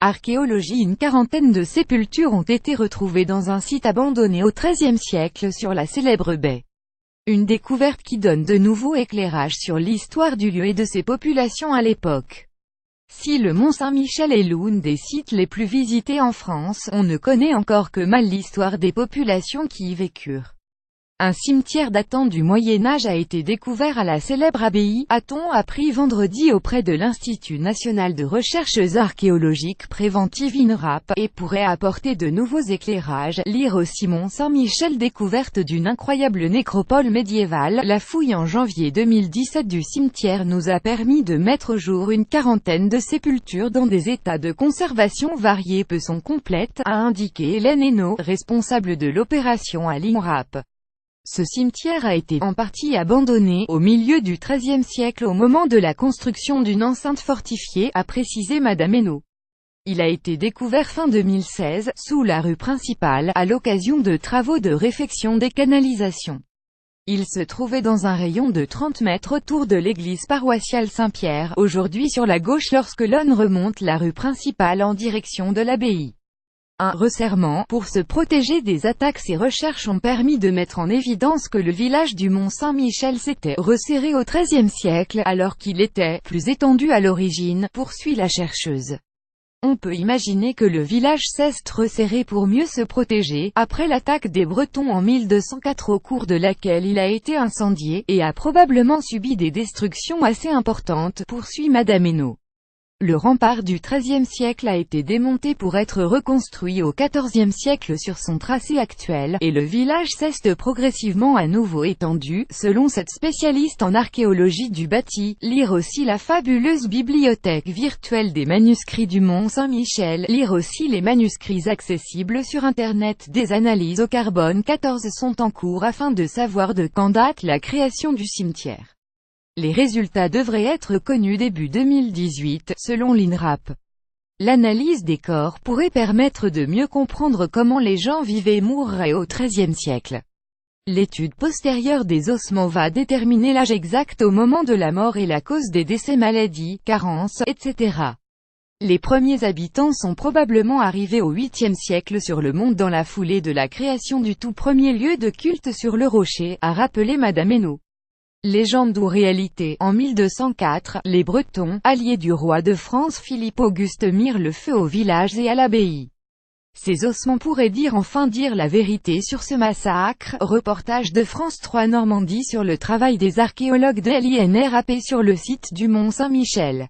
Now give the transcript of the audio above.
Archéologie. Une quarantaine de sépultures ont été retrouvées dans un site abandonné au XIIIe siècle sur la célèbre baie. Une découverte qui donne de nouveaux éclairages sur l'histoire du lieu et de ses populations à l'époque. Si le Mont Saint-Michel est l'un des sites les plus visités en France, on ne connaît encore que mal l'histoire des populations qui y vécurent. Un cimetière datant du Moyen-Âge a été découvert à la célèbre abbaye, a-t-on appris vendredi auprès de l'Institut national de recherches archéologiques préventives INRAP, et pourrait apporter de nouveaux éclairages. Lire aussi Mont Saint-Michel. Découverte d'une incroyable nécropole médiévale. La fouille en janvier 2017 du cimetière nous a permis de mettre au jour une quarantaine de sépultures dans des états de conservation variés peu sont complètes, a indiqué Hélène Hainaut, responsable de l'opération à l'INRAP. Ce cimetière a été en partie abandonné, au milieu du XIIIe siècle au moment de la construction d'une enceinte fortifiée, a précisé Madame Hainaut. Il a été découvert fin 2016, sous la rue principale, à l'occasion de travaux de réfection des canalisations. Il se trouvait dans un rayon de 30 mètres autour de l'église paroissiale Saint-Pierre, aujourd'hui sur la gauche lorsque l'on remonte la rue principale en direction de l'abbaye. Un resserrement, pour se protéger des attaques. Ces recherches ont permis de mettre en évidence que le village du Mont Saint-Michel s'était resserré au XIIIe siècle, alors qu'il était plus étendu à l'origine, poursuit la chercheuse. On peut imaginer que le village s'est resserré pour mieux se protéger, après l'attaque des Bretons en 1204 au cours de laquelle il a été incendié, et a probablement subi des destructions assez importantes, poursuit Madame Hainaut. Le rempart du XIIIe siècle a été démonté pour être reconstruit au XIVe siècle sur son tracé actuel, et le village s'est progressivement à nouveau étendu, selon cette spécialiste en archéologie du bâti. Lire aussi la fabuleuse bibliothèque virtuelle des manuscrits du Mont Saint-Michel. Lire aussi les manuscrits accessibles sur Internet. Des analyses au carbone 14 sont en cours afin de savoir de quand date la création du cimetière. Les résultats devraient être connus début 2018, selon l'INRAP. L'analyse des corps pourrait permettre de mieux comprendre comment les gens vivaient et mourraient au XIIIe siècle. L'étude postérieure des ossements va déterminer l'âge exact au moment de la mort et la cause des décès, maladies, carences, etc. Les premiers habitants sont probablement arrivés au 8e siècle sur le mont dans la foulée de la création du tout premier lieu de culte sur le rocher, a rappelé Madame Hainaut. Légende ou réalité? En 1204, les Bretons, alliés du roi de France Philippe-Auguste, mirent le feu au village et à l'abbaye. Ces ossements pourraient enfin dire la vérité sur ce massacre. Reportage de France 3 Normandie sur le travail des archéologues de l'INRAP sur le site du Mont Saint-Michel.